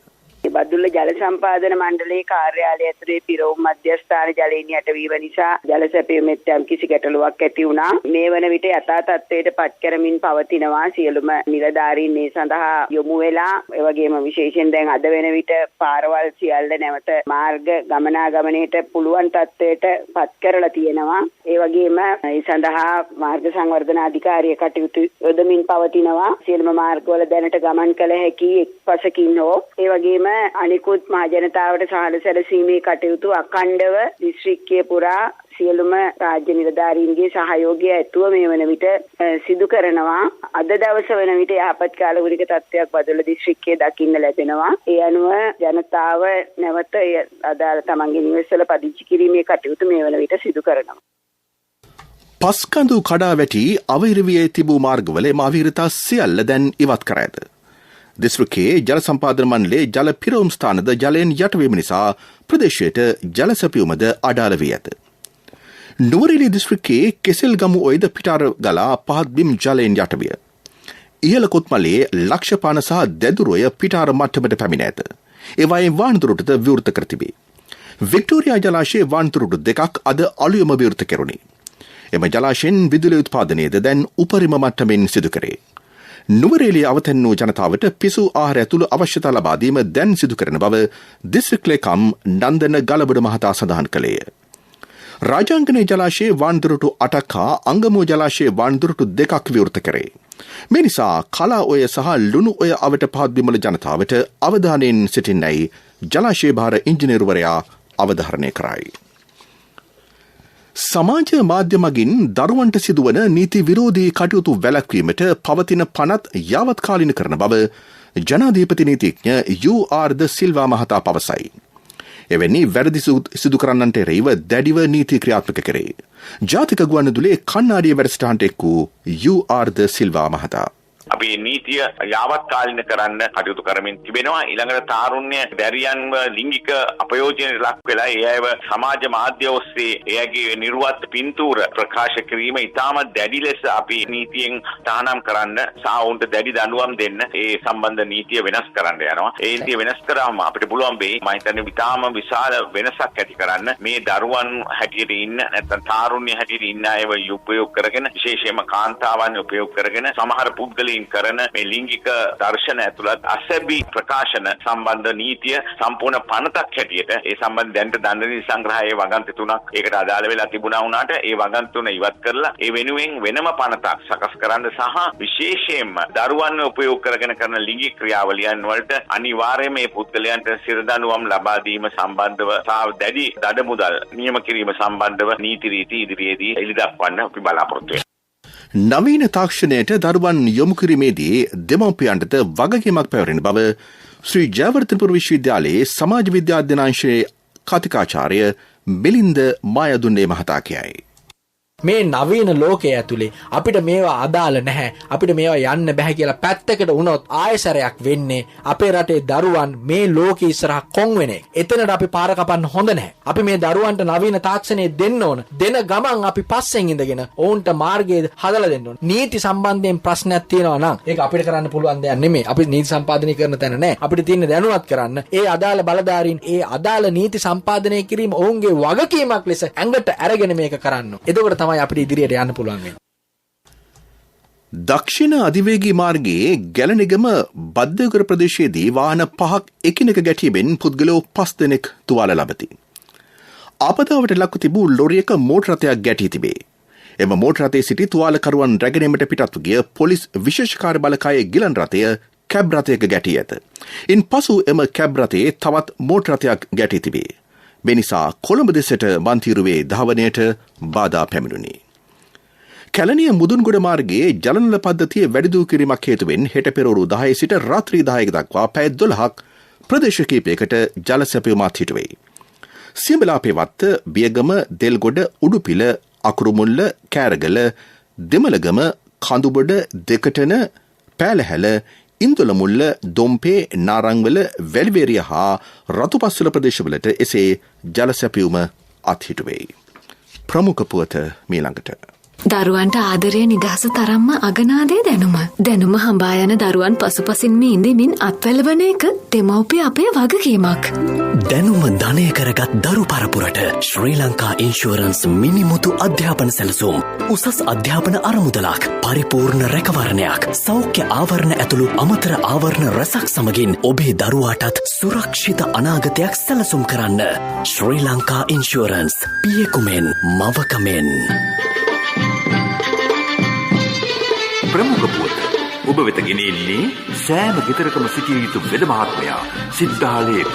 බදුල්ල ජල සම්පාදන මණ්ඩලයේ කාර්යාලය ඇතුලේ පිරවුම් මධ්‍යස්ථාන ජලයෙන් යටවීම නිසා ජල සැපයීමේත් යම් කිසි ගැටලුවක් ඇති වුණා. මේ වන විට යථා තත්ත්වයට පත් කරමින් පවතිනවා. සියලුම නිලධාරීන් මේ සඳහා යොමු වෙලා ඒ වගේම විශේෂයෙන් දැන් අද වෙන විට පාරවල් සියල්ල නැවත මාර්ග ගමනාගමනයට පුළුවන් තත්ත්වයට පත් කරලා තියෙනවා. ඒ වගේම ඒ සඳහා මාර්ග සංවර්ධන අධිකාරිය කටයුතු යොදමින් පවතිනවා. සියලුම මාර්ගවල දැනට ගමන් කළ හැකි එක්පසකින් හෝ ඒ වගේම අනිකුත් මහ ජනතාවට සහල සැලසීමේ කටයුතු අඛණ්ඩව දිස්ත්‍රික්කයේ පුරා සියලුම රාජ්‍ය නිලධාරීන්ගේ සහයෝගය ඇතුව මේ වන විට සිදු කරනවා. අද දවස වන විට යහපත් කාලගුණික තත්ත්වයක් බදුල්ල දිස්ත්‍රික්කයේ දකින්න ලැබෙනවා. ඒ අනුව ජනතාව නැවත අදාළ තමන්ගේ නිවෙස්වල පදිංචි කිරීමේ කටයුතු මේ වන විට සිදු කරනවා. පස්කඳු කඩා වැටි අවහිරවියේ තිබූ මාර්ගවල එම අවහිරතා සියල්ල දැන් ඉවත් කර ඇත. දිස්ත්‍රික්කයේ ජල සම්පාදන මණ්ඩලයේ ජල පිරවුම් ස්ථානද ජලයෙන් යටවීම නිසා ප්‍රදේශයට ජල සැපයුමද අඩාල වී ඇත. නුවරඑළිය දිස්ත්‍රික්කයේ කෙසෙල්ගමු ඔයද පිටාර ගලා පහත් බිම් ජලයෙන් යටවිය. ඉහළ කොත්මලේ ලක්ෂපාන සහ දැදුරොය පිටාර මට්ටමට පැමිණ ඇත. ඒවායින් වානතුරුටද විවෘත කර තිබේ. වික්ටෝරියා ජලාශයේ වානතුරුටු දෙකක් අද අලුයම විවෘත කෙරුණි. එම ජලාශයෙන් විදුලි උත්පාදනයද දැන් උපරිම මට්ටමින් සිදු කරේ. නුවරඑළිය අවතැන් වූ ජනතාවට පිසු ආහාර ඇතුළු අවශ්‍යතා ලබා දීම දැන් සිදු කරන බව දිස්ත්‍රික් ලේකම් නන්දන ගලබඩ මහතා සඳහන් කළේය. රාජාංගනයේ ජලාශයේ වානතුරුටු 8ක් හා අංගමුව ජලාශයේ වානතුරුටු 2ක් විවෘත කරේ. මේ නිසා කලා ඔය සහ ලුණු ඔය අවට පහත් බිමල ජනතාවට අවධානයෙන් සිටින්නයි ජලාශය භාර ඉංජිනේරුවරයා අවධාරණය කරයි. සමාජ මාධ්‍ය මගින් දරුවන්ට සිදුවන නීති විරෝධී කටයුතු වැළැක්වීමට පවතින පනත් යාවත්කාලින කරන බව ජනාධිපති නීතිඥ UR ද සිල්වා මහතා පවසයි. එවැනි වැරදි සිදු කරන්නන්ට එරෙහිව දැඩිව නීති ක්‍රියාත්මක කරේ. ජාතික ගුවන්විදුලියේ කන්නාඩිය වැඩසටහනට එක් වූ UR ද සිල්වා මහතා අපි නීතිය යාවත්කාලින කරන්න කටයුතු කරමින් තිබෙනවා. ඊළඟට තාරුණ්‍ය දැරියන්ව ලිංගික අපයෝජනයට ලක් වෙලා ඒ අයව සමාජ මාධ්‍ය ඔස්සේ එයාගේ නිර්වත් පින්තූර ප්‍රකාශ කිරීම ඉතාමත් දැඩි ලෙස අපි නීතියෙන් තහනම් කරන්න සහ ඔවුන්ට දැඩි දඬුවම් දෙන්න ඒ සම්බන්ධ නීතිය වෙනස් කරන්න යනවා. ඒ නීතිය වෙනස් කරාම අපිට පුළුවන් වෙයි මම හිතන්නේ ඉතාම විශාල වෙනසක් ඇති කරන්න මේ දරුවන් හැටියට ඉන්න නැත්නම් තාරුණ්‍ය හැටියට ඉන්න අයව උපයෝග කරගෙන විශේෂයෙන්ම කාන්තාවන් උපයෝග කරගෙන සමහර පුද්ගලයන් කරන මේ ලිංගික දර්ශන ඇතුළත් අසැබි ප්‍රකාශන සම්බන්ධ නීතිය සම්පූර්ණ පනතක් හැටියට ඒ සම්බන්ධ දැනට දඬුවම් සංග්‍රහයේ වගන්ති 3ක් ඒකට අදාළ වෙලා තිබුණා වුණාට ඒ වගන්ති 3 ඉවත් කරලා ඒ වෙනුවෙන් වෙනම පනතක් සකස් කරන්න සහ විශේෂයෙන්ම දරුවන්ව උපයෝග කරගෙන කරන ලිංගික ක්‍රියාවලියන් වලට අනිවාර්යයෙන්ම මේ පුද්ගලයන්ට සිර දඬුවම් ලබා දීම සම්බන්ධව සහ දැඩි දඩමුදල් නියම කිරීම සම්බන්ධව නීති රීති ඉදිරියේදී එළිදක්වන්න අපි බලාපොරොත්තු වෙනවා. නවීන තාක්ෂණයට දරුවන් යොමු කිරීමේදී දෙමව්පියන්ටද වගකීමක් පැවරෙන බව ශ්‍රී ජයවර්ධනපුර විශ්වවිද්‍යාලයේ සමාජ විද්‍යා අධ්‍යනාංශයේ කතිකාචාර්ය මිලින්ද මායදුන්නේ මහතා කියයි. මේ නවීන ලෝකයේ ඇතුලේ අපිට මේවා අදාළ නැහැ අපිට මේවා යන්න බෑ කියලා පැත්තකට වුණොත් ආයසරයක් වෙන්නේ අපේ රටේ දරුවන් මේ ලෝකෙ ඉස්සරහ කොන් වෙන එක. එතනට අපි පාර කපන්න හොඳ නැහැ. අපි මේ දරුවන්ට නවීන තාක්ෂණය දෙන්න ඕන. දෙන ගමන් අපි පස්සෙන් ඉඳගෙන ඔවුන්ට මාර්ගය හදලා දෙන්න ඕන. නීති සම්බන්ධයෙන් ප්‍රශ්නයක් තියෙනවා නම් ඒක අපිට කරන්න පුළුවන් දෙයක් නෙමෙයි. අපි නීති සම්පාදනය කරන තැන නැහැ. අපිට තියෙන දැනුවත් කරන්න ඒ අදාළ බලධාරීන් ඒ අදාළ නීති සම්පාදනය කිරීම ඔවුන්ගේ වගකීමක් ලෙස ඇඟට අරගෙන මේක කරන්න. එතකොට අපිට ඉදිරියට යන්න පුළුවන් වෙන්නේ. දක්ෂිණ අධිවේගී මාර්ගයේ ගැලනිගම බද්දේගොර ප්‍රදේශයේදී වාහන 5ක් එකිනෙක ගැටීමෙන් පුද්ගලයෝ 5 දෙනෙක් තුවාල ලබති. ආපදාවට ලක්ව තිබූ ලොරියක මෝටර රථයක් ගැටී තිබේ. එම මෝටර රථයේ සිටි තුවාලකරුවන් රැගෙනීමට පිටත්ව ගිය පොලිස් විශේෂ කාර්ය බලකායේ ගිලන් රථය කැබ් රථයක ගැටී ඇත. ඉන්පසු එම කැබ් රථයේ තවත් මෝටර රථයක් ගැටී තිබේ. මේ නිසා කොළඹ දෙසට මන්තිරුවේ ධාවනයට බාධා පැමිණුණි. කැලණිය මුදුන්ගොඩ මාර්ගයේ ජලනල පද්ධතිය වැඩිදියුණු කිරීමක් හේතුවෙන් හෙට පෙරවරු 10 සිට රාත්‍රී 10 දක්වා පැය 12ක් ප්‍රදේශ කිහිපයකට ජල සැපයුමක් හිටුවේ. සියඹලාපේවත්ත, බියගම, දෙල්ගොඩ, උඩුපිල, අකුරුමුල්ල, කෑරගල, දෙමළගම, කඳුබොඩ, දෙකටන, පෑලහැල, ඉන්දුලමුල්ල, දොම්පේ, නාරංවල, වැලිවේරිය හා රතුපස්වල ප්‍රදේශවලට එසේ ජල සැපයුම අත්හිටුවේ. ප්‍රමුඛ පුවත මීළඟට. දරුවන්ට ආදරය නිදහස තරම්ම අගනාදේ දැනුම. දැනුම හඹා යන දරුවන් පසුපසින්ම ඉඳමින් අත්වැළවන එක දෙමව්පිය අපේ වගකීමක්. දැනුම ධනය කරගත් දරු පරපුරට ශ්‍රී ලංකා ඉන්ශුවරන්ස් මිනිමුතු අධ්‍යාපන සැලසුම්. උසස් අධ්‍යාපන අරමුදලක්, පරිපූර්ණ රැකවරණයක්, සෞඛ්‍ය ආවරණ ඇතුළු අමතර ආවරණ රැසක් සමගින් ඔබේ දරුවාටත් සුරක්ෂිත අනාගතයක් සැලසුම් කරන්න. ශ්‍රී ලංකා ඉන්ශුවරන්ස්, පියෙකුමෙන් මවකමෙන්. ප්‍රමුඛ පුවත ඔබ වෙත ගෙනෙන්නේ සෑම ගෙදරකම සිටිය යුතු වෙද මහත්මයා සිද්ධාලේප.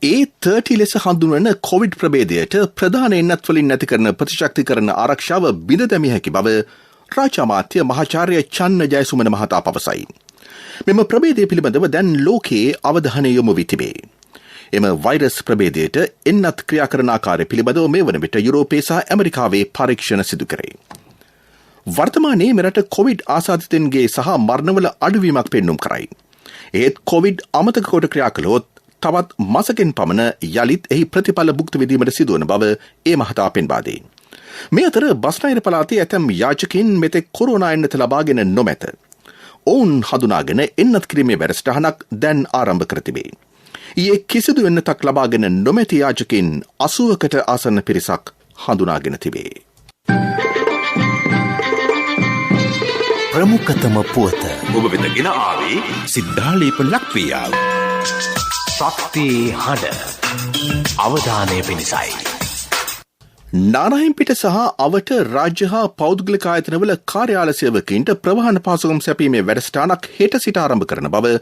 A30 ලෙස හඳුන්වන කොවිඩ් ප්‍රභේදයට ප්‍රධාන එන්නත් වලින් නැති කරන ප්‍රතිශක්තිකරණ ආරක්ෂාව බිඳ දැමිය හැකි බව රාජ්‍ය අමාත්‍ය මහාචාර්ය චන්න ජයසුමන මහතා පවසයි. මෙම ප්‍රභේදය පිළිබඳව දැන් ලෝකයේ අවධානය යොමු වී තිබේ. එම වෛරස් ප්‍රභේදයට එන්නත් ක්‍රියා කරන ආකාරය පිළිබඳව මේ වන විට යුරෝපයේ සහ ඇමරිකාවේ පරීක්ෂණ සිදු කරේ. වර්තමානයේ මෙරට කොවිඩ් ආසාදිතයින්ගේ සහ මරණවල අඩුවීමක් පෙන්නුම් කරයි. ඒත් කොවිඩ් අමතක කොට ක්‍රියා කළොත් තවත් මාසකින් පමණ යළිත් එහි ප්‍රතිඵල භුක්ති විඳීමට සිදුවන බව ඒ මහතා පෙන්වා දෙයි. මේ අතර බස්නාහිර පළාතේ ඇතැම් යාචකයින් මෙතෙක් කොරෝනා එන්නත ලබාගෙන නොමැත. ඔවුන් හඳුනාගෙන එන්නත් කිරීමේ වැඩසටහනක් දැන් ආරම්භ කර තිබේ. ඊයේ කිසිදු එන්නතක් ලබාගෙන නොමැති යාචකයින් 80කට ආසන්න පිරිසක් හඳුනාගෙන තිබේ. ප්‍රමුඛතම පුවත ඔබ වෙත ගෙන ආවේ සිද්ධාලේප ලක්වියාව. ශක්තියේ හඬ අවධානය පිණිසයි. නාරහිම්පිට සහ අවට රාජ්‍ය හා පෞද්ගලික ආයතනවල කාර්යාල සේවකයින්ට ප්‍රවාහන පාසුකම් සැපීමේ වැඩසටහනක් හෙට සිට ආරම්භ කරන බව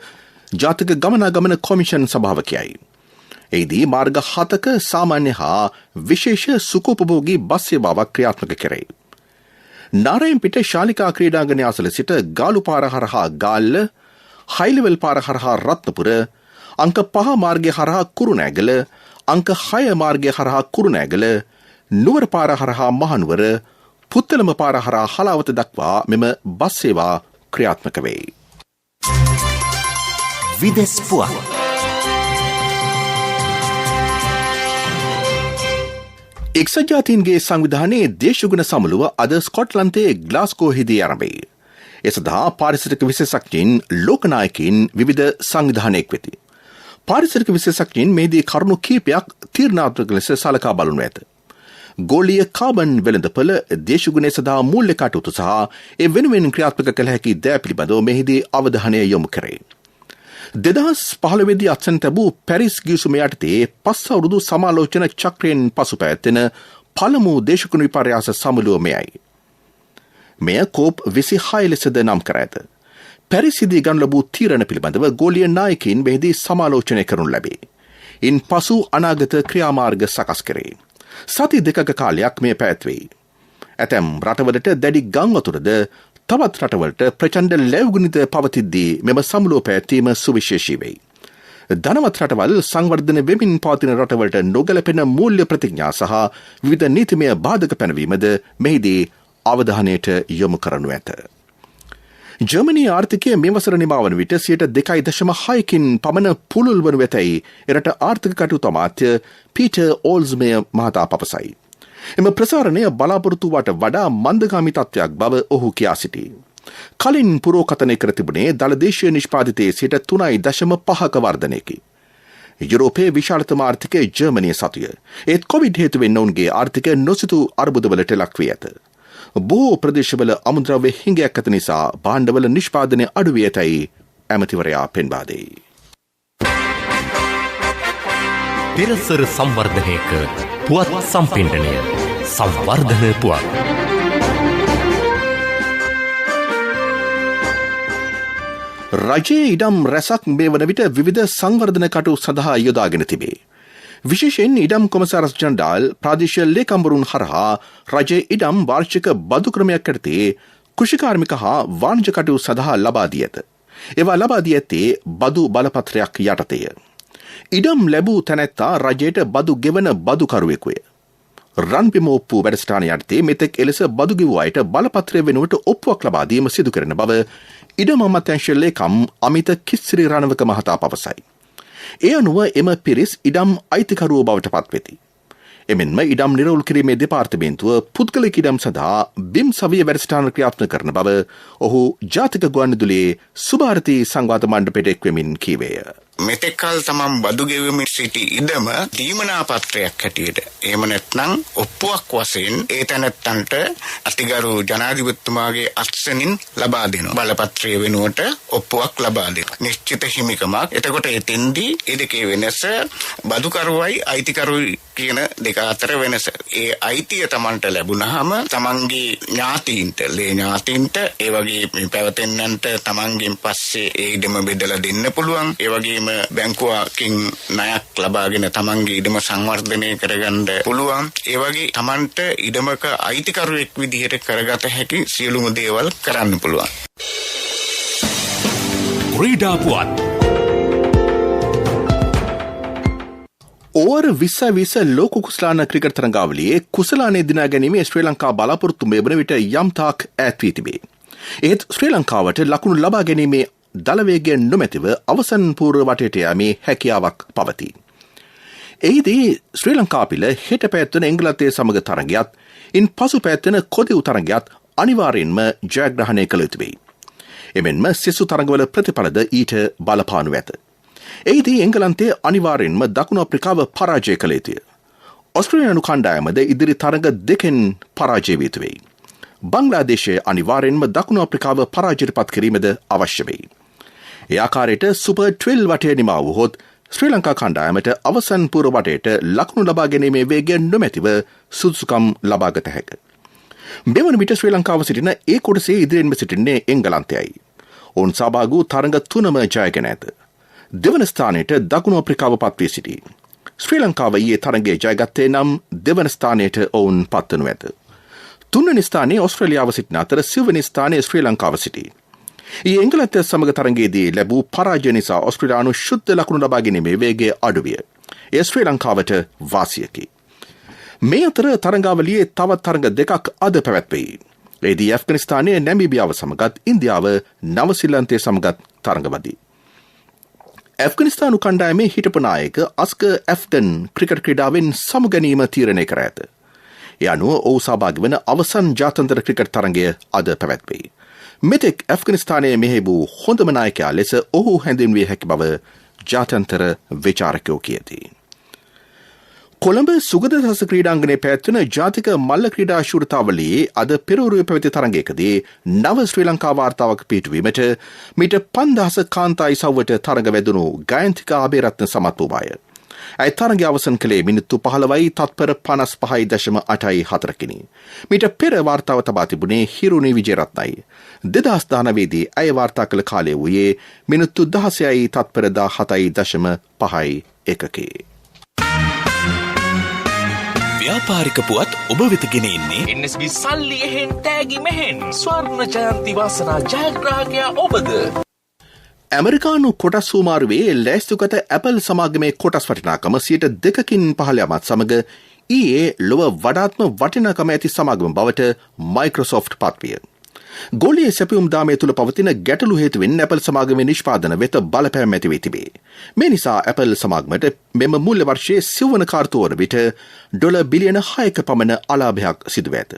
ජාතික ගමනාගමන කොමිෂන් සභාව කියයි. එහිදී මාර්ග 7ක සාමාන්‍ය හා විශේෂ සුඛෝපභෝගී බස් සේවාවක් ක්‍රියාත්මක කෙරේ. නාරහිම්පිට ශාලිකා ක්‍රීඩාංගණය අසල සිට ගාලු පාර හරහා ගාල්ල, හයිලෙවල් පාර හරහා රත්නපුර, අංක 5 මාර්ගය හරහා කුරුණෑගල, අංක 6 මාර්ගය හරහා කුරුණෑගල, නුවර පාර හරහා මහනුවර, පුත්තලම පාර හරහා හලාවත දක්වා මෙම බස් සේවා ක්‍රියාත්මක වේ. විදෙස් පුවත්. එක්සත් ජාතීන්ගේ සංවිධානයේ දේශගුණ සමුළුව අද ස්කොට්ලන්තයේ ග්ලාස්ගෝහිදී ආරම්භයි. ඒ සඳහා පාරිසරික විශේෂඥයින් ලෝකනායකයින් විවිධ සංවිධානයක් වෙති. පාරිසරික විශේෂඥයින් මේදී කරුණු කීපයක් තීරණාත්මක ලෙස සලකා බලනු ඇත. ගෝලීය කාබන් වෙළඳපොළ දේශගුණය සඳහා මූල්‍ය කටයුතු සහ ඒ වෙනුවෙන් ක්‍රියාත්මක කළ හැකි දෑ පිළිබඳව මෙහිදී අවධානය යොමු කරේ. 2015 අත්සන් තැබූ පැරිස් ගිවිසුම යටතේ 5 අවුරුදු සමාලෝචන චක්‍රයෙන් පසු පැවැත්වෙන පළමු දේශගුණ විපර්යාස සමුළුව මෙයයි. මෙය කෝප් 26 ලෙසද නම් කර ඇත. පැරිසිදී ගනු ලැබූ තීරණ පිළිබඳව ගෝලීය නායකයින් මෙහිදී සමාලෝචනය කරනු ලැබේ. ඉන් පසු අනාගත ක්‍රියාමාර්ග සකස් කරේ. සති 2ක කාලයක් මේ පැවැත්වෙයි. ඇතැම් රටවලට දැඩි ගම් වතුරද තවත් රටවලට ප්‍රචණ්ඩ ලැබුගුණිත පවතිද්දී මෙම සමුළුව පැවැත්වීම සුවිශේෂී වෙයි. ධනවත් රටවල් සංවර්ධන වෙමින් පවතින රටවලට නොගැලපෙන මූල්‍ය ප්‍රතිඥා සහ විවිධ නීතිමය බාධක පැනවීමද මෙහිදී අවධානයට යොමු කරනු ඇත. ජර්මනී ආර්ථිකය මේ වසර නිමාවන විට 2.6කින් පමණ පුළුල් වනු ඇතැයි එරට ආර්ථික කටයුතු අමාත්‍ය පීටර් ඕල්ස්මය මහතා පවසයි. එම ප්‍රසාරණය බලාපොරොත්තුවට වඩා මන්දගාමී තත්ත්වයක් බව ඔහු කියා සිටී. කලින් පුරෝකථනය කර තිබුණේ දළදේශීය නිෂ්පාදිතයේ සිට 3.5ක වර්ධනයකි. යුරෝපයේ විශාලතම ආර්ථිකය ජර්මනිය සතුය. ඒත් කොවිඩ් හේතුවෙන් ඔවුන්ගේ ආර්ථිකය නොසිතූ අර්බුදවලට ලක් වී ඇත. බොහෝ ප්‍රදේශවල අමුද්‍රව්‍ය හිඟයක් ඇති නිසා භාණ්ඩවල නිෂ්පාදනය අඩු වී ඇතැයි ඇමතිවරයා පෙන්වා දෙයි. පෙරසර සංවර්ධනයක පුවත් සම්පින්ඩනය සංවර්ධන පුවත්. රජයේ ඉඩම් රැසක් මේ වන විට විවිධ සංවර්ධන කටයුතු සඳහා යොදාගෙන තිබේ. විශේෂයෙන් ඉඩම් කොමසාරස් ජනරාල් ප්‍රාදේශීය ලේකම්වරුන් හරහා රජයේ ඉඩම් වාර්ෂික බදු ක්‍රමයක් යටතේ කෘෂිකාර්මික හා වාණිජ කටයුතු සඳහා ලබා දී ඇත. ඒවා ලබා දී ඇත්තේ බදු බලපත්‍රයක් යටතේය. ඉඩම් ලැබූ තැනැත්තා රජයට බදු ගෙවන බදුකරුවෙකුය. රන්පිම ඔප්පු වැඩසටහන යටතේ මෙතෙක් එලෙස බදු ගෙවූ අයට බලපත්‍රය වෙනුවට ඔප්පුවක් ලබා දීම සිදු කරන බව ඉඩම් අමාත්‍යාංශ ලේකම් අමිත කිස්සිරි රණවක මහතා පවසයි. ඒ අනුව එම පිරිස් ඉඩම් අයිතිකරුවෝ බවට පත්වෙති. එමෙන්ම ඉඩම් නිරවුල් කිරීමේ දෙපාර්තමේන්තුව පුද්ගලික ඉඩම් සඳහා බිම් සවිය වැඩසටහන ක්‍රියාත්මක කරන බව ඔහු ජාතික ගුවන්විදුලියේ සුභාරතී සංවාද මණ්ඩපයට එක්වෙමින් කීවේය. මෙතෙක්කල් තමන් බදු ගෙවමින් සිටි ඉඩම දීමනා පත්‍රයක් හැටියට එහෙම නැත්නම් ඔප්පුවක් වශයෙන් ඒ තැනැත්තන්ට අතිගරු ජනාධිපතිතුමාගේ අත්සනින් ලබා දෙනවා. බලපත්‍රය වෙනුවට ඔප්පුවක් ලබා දෙනවා. නිශ්චිත හිමිකමක්. එතකොට එතෙන්දී ඒ දෙකේ වෙනස බදුකරුවයි අයිතිකරුවයි කියන දෙක අතර වෙනස. ඒ අයිතිය තමන්ට ලැබුණාම තමන්ගේ ඥාතීන්ට, ලේ ඥාතීන්ට, ඒ වගේ මේ පැවතෙන්නන්ට තමන්ගෙන් පස්සේ ඒ ඉඩම බෙදලා දෙන්න පුළුවන්. ඒ වගේම බැංකුවකින් ණයක් ලබාගෙන තමන්ගේ ඉඩම සංවර්ධනය කරගන්න පුළුවන්. ඒ වගේ තමන්ට ඉඩමක අයිතිකරුවෙක් විදිහට කරගත හැකි සියලුම දේවල් කරන්න පුළුවන්. ක්‍රීඩා පුවත්. ඕවර් 20 ලෝක කුසලාන ක්‍රිකට් තරඟාවලියේ කුසලානය දිනා ගැනීමේ ශ්‍රී ලංකා බලාපොරොත්තු මෙවන විට යම් තාක් ඈත් වී තිබේ. ඒත් ශ්‍රී ලංකාවට ලකුණු ලබා ගැනීමේ දලවේගයෙන් නොමැතිව අවසන් පූර්ව වටේට යාමේ හැකියාවක් පවතී. එහිදී ශ්‍රී ලංකාපිල හෙට පැවැත්වෙන එංගලන්තයේ සමග තරගයත් ඉන් පසු පැවැත්වෙන කොදිව් තරගයත් අනිවාර්යෙන්ම ජයග්‍රහණය කළ යුතු වෙයි. එමෙන්ම සෙසු තරගවල ප්‍රතිඵලද ඊට බලපානු ඇත. එහිදී එංගලන්තයේ අනිවාර්යෙන්ම දකුණු අප්‍රිකාව පරාජය කළ යුතුය. ඔස්ට්‍රේලියානු කණ්ඩායමද ඉදිරි තරග දෙකෙන් පරාජය විය යුතු වෙයි. බංග්ලාදේශය අනිවාර්යෙන්ම දකුණු අප්‍රිකාව පරාජයට පත් කිරීමද අවශ්‍ය වෙයි. ඒ ආකාරයට සුපර් 12 වටේ නිමා වුවහොත් ශ්‍රී ලංකා කණ්ඩායමට අවසන් පූර්ව වටේට ලකුණු ලබා ගැනීමේ වේගය නොමැතිව සුදුසුකම් ලබාගත හැක. මෙවන විට ශ්‍රී ලංකාව සිටින ඒ කොටසේ ඉදිරියෙන්ම සිටින්නේ එංගලන්තයයි. ඔවුන් සහභාගී වූ තරඟ 3ම ජයගෙන ඇත. දෙවන ස්ථානයට දකුණු අප්‍රිකාව පත්වී සිටී. ශ්‍රී ලංකාව ඊයේ තරඟයේ ජයගත්තේ නම් දෙවන ස්ථානයට ඔවුන් පත්වනු ඇත. තුන්වෙනි ස්ථානයේ ඔස්ට්‍රේලියාව සිටින අතර සිව්වෙනි ස්ථානයේ ශ්‍රී ලංකාව සිටී. ඊයේ එංගලන්තය සමග තරඟයේදී ලැබූ පරාජය නිසා ඔස්ට්‍රේලියානු ශුද්ධ ලකුණු ලබා ගැනීමේ වේගය අඩු විය. එය ශ්‍රී ලංකාවට වාසියකි. මේ අතර තරඟාවලියේ තවත් තරඟ දෙකක් අද පැවැත්වෙයි. එහිදී ඇෆ්ගනිස්තානයේ නැමීබියාව සමගත් ඉන්දියාව නවසීලන්තයේ සමගත් තරඟවදී. ඇෆ්ගනිස්තානු කණ්ඩායමේ හිටපු නායක අස්ක ඇෆ්ගන් ක්‍රිකට් ක්‍රීඩාවෙන් සමුගැනීම තීරණය කර ඇත. ඒ අනුව ඔහු සහභාගී වන අවසන් ජාත්‍යන්තර ක්‍රිකට් තරඟය අද පැවැත්වෙයි. මෙතෙක් ඇෆ්ගනිස්තානයේ මෙහෙබූ හොඳම නායකයා ලෙස ඔහු හැඳින්විය හැකි බව ජාත්‍යන්තර විචාරකයෝ කියති. කොළඹ සුගතදහස ක්‍රීඩාංගණයේ පැවැත්වෙන ජාතික මල්ල ක්‍රීඩා ශූරතාවලියේ අද පෙරවරුවේ පැවති තරඟයකදී නව ශ්‍රී ලංකා වාර්තාවක් පිටවීමට මීට 5000 කාන්තා ඉසව්වට තරඟ වැදුණු ගයන්තිකා අබේරත්න සමත් වූවාය. ඇය තරඟය අවසන් කළේ මිනිත්තු 15යි තත්පර 55.84කිනි. මීට පෙර වාර්තාව තබා තිබුණේ හිරුනි විජේරත්නයි. 2019දී ඇය වාර්තා කළ කාලය වූයේ මිනිත්තු 16යි තත්පර 17.51කි. ව්‍යාපාරික පුවත් ඔබ වෙත ගෙන එන්නේ NSB සල්ලි එහෙන් තෑගි මෙහෙන් ස්වර්ණ ජයන්ති වාසනා ජයග්‍රාහකයා ඔබද. ඇමරිකානු කොටස් සූමාරුවේ ලෑස්තුගත ඇපල් සමාගමේ කොටස් වටිනාකම 2%කින් පහළ යාමත් සමග ඊයේ ලොව වඩාත්ම වටිනාකම ඇති සමාගම බවට මයික්‍රොසොෆ්ට් පත්විය. ගෝලීය සැපයුම් දාමය තුළ පවතින ගැටලු හේතුවෙන් ඇපල් සමාගමේ නිෂ්පාදන වෙත බලපෑම් ඇති වී තිබේ. මේ නිසා ඇපල් සමාගමට මෙම මුල්‍ය වර්ෂයේ සිව්වන කාර්තුව වන විට ඩොලර් බිලියන 6ක පමණ අලාභයක් සිදුව ඇත.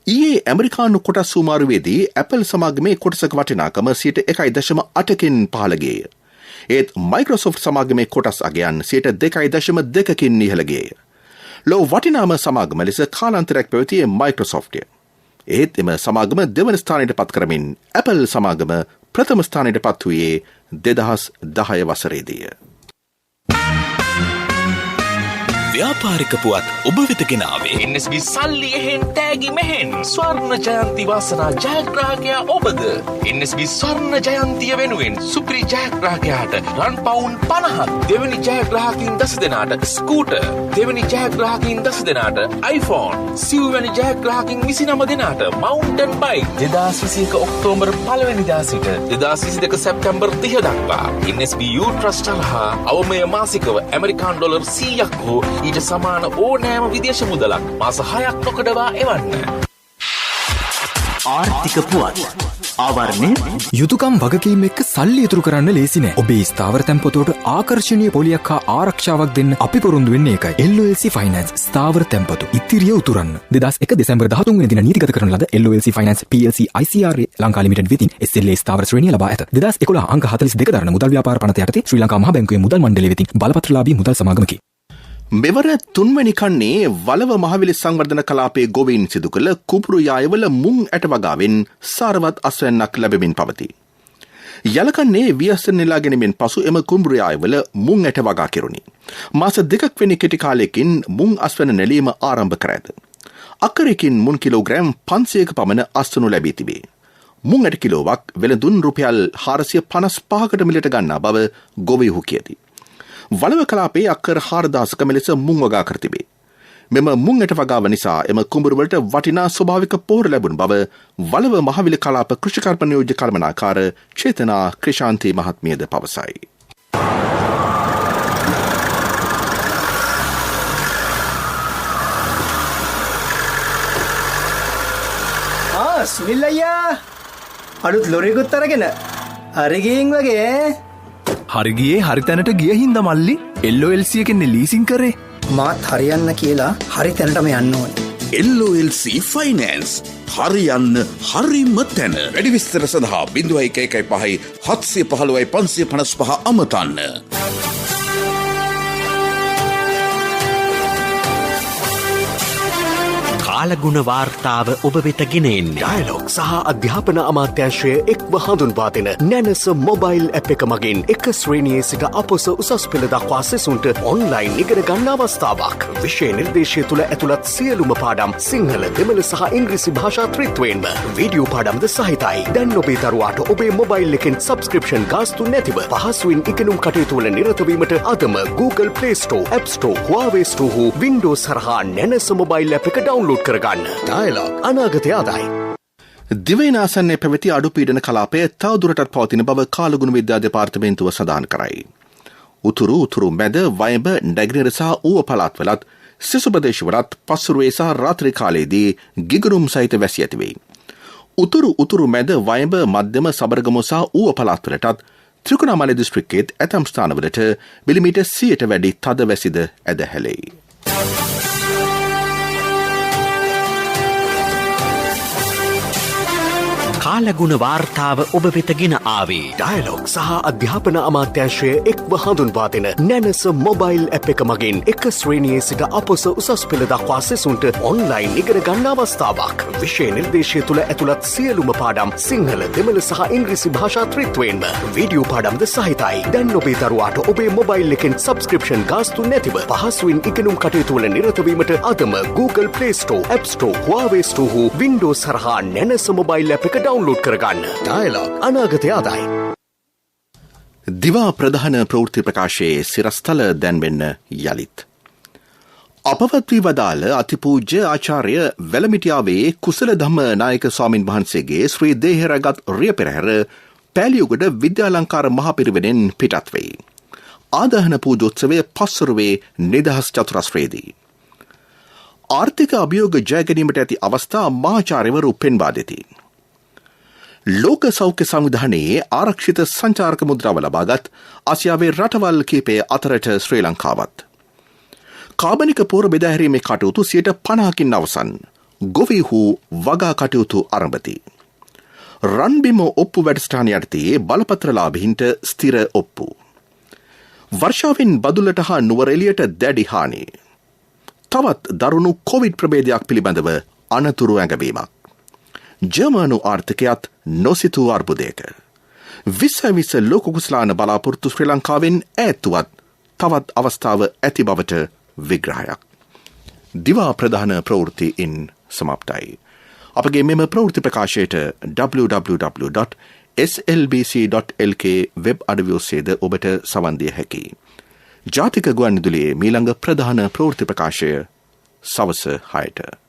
ඊයේ ඇමරිකානු කොටස් සූමාරුවේදී ඇපල් සමාගමේ කොටසක වටිනාකම 1.8කින් පහළ ගියේය. ඒත් මයික්‍රොසොෆ්ට් සමාගමේ කොටස් අගයන් 2.2කින් ඉහළ ගියේය. ලොව වටිනාම සමාගම ලෙස කාලාන්තරයක් පැවතියේ මයික්‍රොසොෆ්ට්ය. ඒත් එම සමාගම දෙවන ස්ථානයට පත් කරමින් ඇපල් සමාගම ප්‍රථම ස්ථානයට පත් වූයේ 2010 වසරේදීය. ව්‍යාපාරික පුවත් ඔබ වෙත ගෙනාවේ NSB සල්ලි එහෙන් තෑගි මෙහෙන් ස්වර්ණ ජයන්ති වාසනා ජයග්‍රාහකයා ඔබද. NSB ස්වර්ණ ජයන්තිය වෙනුවෙන් සුපිරි ජයග්‍රාහකයාට රන් පවුන් 50ක්, දෙවැනි ජයග්‍රාහකින් 10 දෙනාට ස්කූටර්, දෙවැනි ජයග්‍රාහකින් 10 දෙනාට iPhone, සිව්වැනි ජයග්‍රාහකින් 29 දෙනාට මවුන්ටන් බයික් 2021 ඔක්තෝබර් 1 වෙනිදා සිට 2022 සැප්තැම්බර් 30 දක්වා NSB U Trust හා අවමය මාසිකව ඇමරිකානු ඩොලර් 100ක් හෝ ඊට සමාන ඕනෑම විදේශ මුදලක් මාස 6ක් නොකඩවා එවන්න. ආර්ථික පුවත් ආවරණය යුතුකම් වගකීම් එක්ක සල්ලි ඉතුරු කරන්න ලේසි නෑ. ඔබේ ස්ථාවර තැන්පතට ආකර්ශනීය පොලියක් හා ආරක්ෂාවක් දෙන්න අපි පොරොන්දු වෙන්නේ ඒකයි. LOLC Finance ස්ථාවර තැන්පතු ඉතිරිය උතුරන්න. 2001 දෙසැම්බර් 13 වෙනි දින නීතිගත කරන ලද LOLC Finance PLC ICRA Lanka limited වෙතින් SLA ස්ථාවර ශ්‍රේණිය ලබා ඇත. 2011 අංක 42 දරන මුදල් ව්‍යාපාර පනත යටතේ ශ්‍රී ලංකා මහ බැංකුවේ මුදල් මණ්ඩලය වෙතින් බලපත්‍රලාභී මුදල් සමාගමකි. මෙවර තුන්වැනි කන්නේ වලව මහවිලි සංවර්ධන කලාපයේ ගොවීන් සිදු කළ කුපුරු යායවල මුං ඇට වගාවෙන් සාරවත් අස්වැන්නක් ලැබෙමින් පවතී. යලකන්නේ වියස්සන නෙලා ගැනීමෙන් පසු එම කුඹුරු යායවල මුං ඇට වගා කෙරුණි. මාස 2ක් වැනි කෙටි කාලයකින් මුං අස්වැන්න නෙලීම ආරම්භ කර ඇත. අක්කරයකින් මුං කිලෝග්‍රෑම් 500ක පමණ අස්වනු ලැබී තිබේ. මුං ඇට කිලෝවක් වෙළඳුන් රුපියල් 455කට මිලට ගන්නා බව ගොවීහු කියති. වලව කලාපයේ අක්කර 4000ක මෙලෙස මුං වගා කර තිබේ. මෙම මුං ඇට වගාව නිසා එම කුඹුරුවලට වටිනා ස්වභාවික පෝර ලැබුණු බව වලව මහවිල කලාප කෘෂිකර්ම නියෝජ්‍ය කළමනාකාර චේතනා ක්‍රිෂාන්ති මහත්මියද පවසයි. සුනිල් අයියා අලුත් ලොරියකුත් අරගෙන හරිගින් වගේ හරිගියේ හරිතැනට ගිය හින්ද මල්ලි LOLC එකෙන්නේ ලීසින් කරේ මාත් හරියන්න කියලා හරි තැනටම යන්න ඕනේ LOLC ෆයිනෑන්ස් හරියන්න හරිම තැන වැඩි විස්තර සඳහා 0115 715 555 අමතන්න කාලගුණ වාර්තාව ඔබ වෙත ගෙන එන්නේ ඩයලොග් සහ අධ්‍යාපන අමාත්‍යාංශය එක්ව හඳුන්වා දෙන නැනස මොබයිල් ඇප් එක මගින් එක ශ්‍රේණියේ සිට අපොස උසස් පෙළ දක්වා සෙසුන්ට ඔන්ලයින් ඉගෙන ගන්න අවස්ථාවක්. විෂය නිර්දේශය තුළ ඇතුළත් සියලුම පාඩම් සිංහල, දෙමළ සහ ඉංග්‍රීසි භාෂා ත්‍රිත්වයෙන්ම වීඩියෝ පාඩම්ද සහිතයි. දැන් ඔබේ දරුවාට ඔබේ මොබයිල් එකෙන් සබ්ස්ක්‍රිප්ෂන් ගාස්තු නැතිව පහසුවෙන් ඉගෙනුම් කටයුතු වල නිරත වීමට අදම Google Play Store, App Store, Huawei Store හෝ Windows හරහා නැනස මොබයිල් ඇප් එක ඩවුන්ලෝඩ් කරගන්න. ඩයලොග් අනාගතය ආදායි. දිවයිනාසන්නේ පැවති අඩුපීඩන කලාපය තවදුරටත් පවතින බව කාලගුණ විද්‍යා දෙපාර්තමේන්තුව සඳහන් කරයි. උතුරු මැද වයඹ නැගෙනහිර සහ ඌව පළාත්වලත් සෙසු ප්‍රදේශවලත් පස්වරුවේ සහ රාත්‍රී කාලයේදී ගිගුරුම් සහිත වැසි ඇති වෙයි. උතුරු මැද වයඹ මධ්‍යම සබරගමු සහ ඌව පළාත්වලටත් ත්‍රිකුණාමලය දිස්ත්‍රික්කයේත් ඇතම් ස්ථානවලට මිලිමීටර් 100ට වැඩි තද වැසිද ඇද හැලෙයි. කාලගුණ වාර්තාව ඔබ වෙත ගෙන ආවේ ඩයලොග් සහ අධ්‍යාපන අමාත්‍යාංශය එක්ව හඳුන්වා දෙන නැනස මොබයිල් ඇප් එක මගින් එක ශ්‍රේණියේ සිට අපොස උසස් පෙළ දක්වා සෙසුන්ට ඔන්ලයින් ඉගෙන ගන්න අවස්ථාවක්. විෂය නිර්දේශය තුළ ඇතුළත් සියලුම පාඩම් සිංහල, දෙමළ සහ ඉංග්‍රීසි භාෂා ත්‍රිත්වයෙන්ම වීඩියෝ පාඩම්ද සහිතයි. දැන් ඔබේ දරුවාට ඔබේ මොබයිල් එකෙන් සබ්ස්ක්‍රිප්ෂන් ගාස්තු නැතිව පහසුවෙන් ඉගෙනුම් කටයුතු වල නිරත වීමට අදම Google Play Store, App Store, Huawei Store හෝ Windows හරහා නැනස මොබයිල් ඇප් එක ඩවුන්ලෝඩ් කරගන්න. ඩයලොග් අනාගතය ආදායි. දිවා ප්‍රධාන ප්‍රවෘත්ති ප්‍රකාශයේ සිරස්තල දැන්වෙන්න යලිත්. අපවත් වී වදාළ අතිපූජ්‍ය ආචාර්ය වැලමිටියාවේ කුසල ධම්ම නායක ස්වාමින් වහන්සේගේ ශ්‍රී දේහරගත් රිය පෙරහැර පෑලියුගොඩ විද්‍යාලංකාර මහපිරිවෙනෙන් පිටත් වෙයි. ආදාහන පූජෝත්සවය පස්වරුවේ නිදහස් චතුරස්‍රයේදී. ආර්ථික අභියෝග ජය ගැනීමට ඇති අවස්ථා මහාචාර්යවරු පෙන්වා දෙති. ලෝක සෞඛ්‍ය සංවිධානයේ ආරක්ෂිත සංචාරක මුද්‍රාව ලබාගත් ආසියාවේ රටවල් කීපය අතරට ශ්‍රී ලංකාවත්. කාබනික පෝර බෙදාහැරීමේ කටයුතු 50%කින් අවසන්. ගොවීහු වගා කටයුතු ආරම්භති. රන්බිම ඔප්පු වැඩසටහන යටතේ බලපත්‍රලාභීන්ට ස්ථිර ඔප්පු. වර්ෂාවෙන් බදුල්ලට හා නුවර එළියට දැඩි හානි. තවත් දරුණු කොවිඩ් ප්‍රභේදයක් පිළිබඳව අනතුරු ඇඟවීමක්. ජර්මනු ආර්ථිකයත් නොසිතූ අර්බුදයක. 2020 ලෝක කුසලාන බලාපොරොත්තු ශ්‍රී ලංකාවෙන් ඈත්තුවත් තවත් අවස්ථාව ඇති බවට විග්‍රහයක්. දිවා ප්‍රධාන ප්‍රවෘත්තියින් සමාප්තයි. අපගේ මෙම ප්‍රවෘත්ති ප්‍රකාශයට www.slbc.lk වෙබ් අඩවි ඔස්සේද ඔබට සවන් දිය හැකියි. ජාතික ගුවන්විදුලියේ මීළඟ ප්‍රධාන ප්‍රවෘත්ති ප්‍රකාශය සවස 6ට.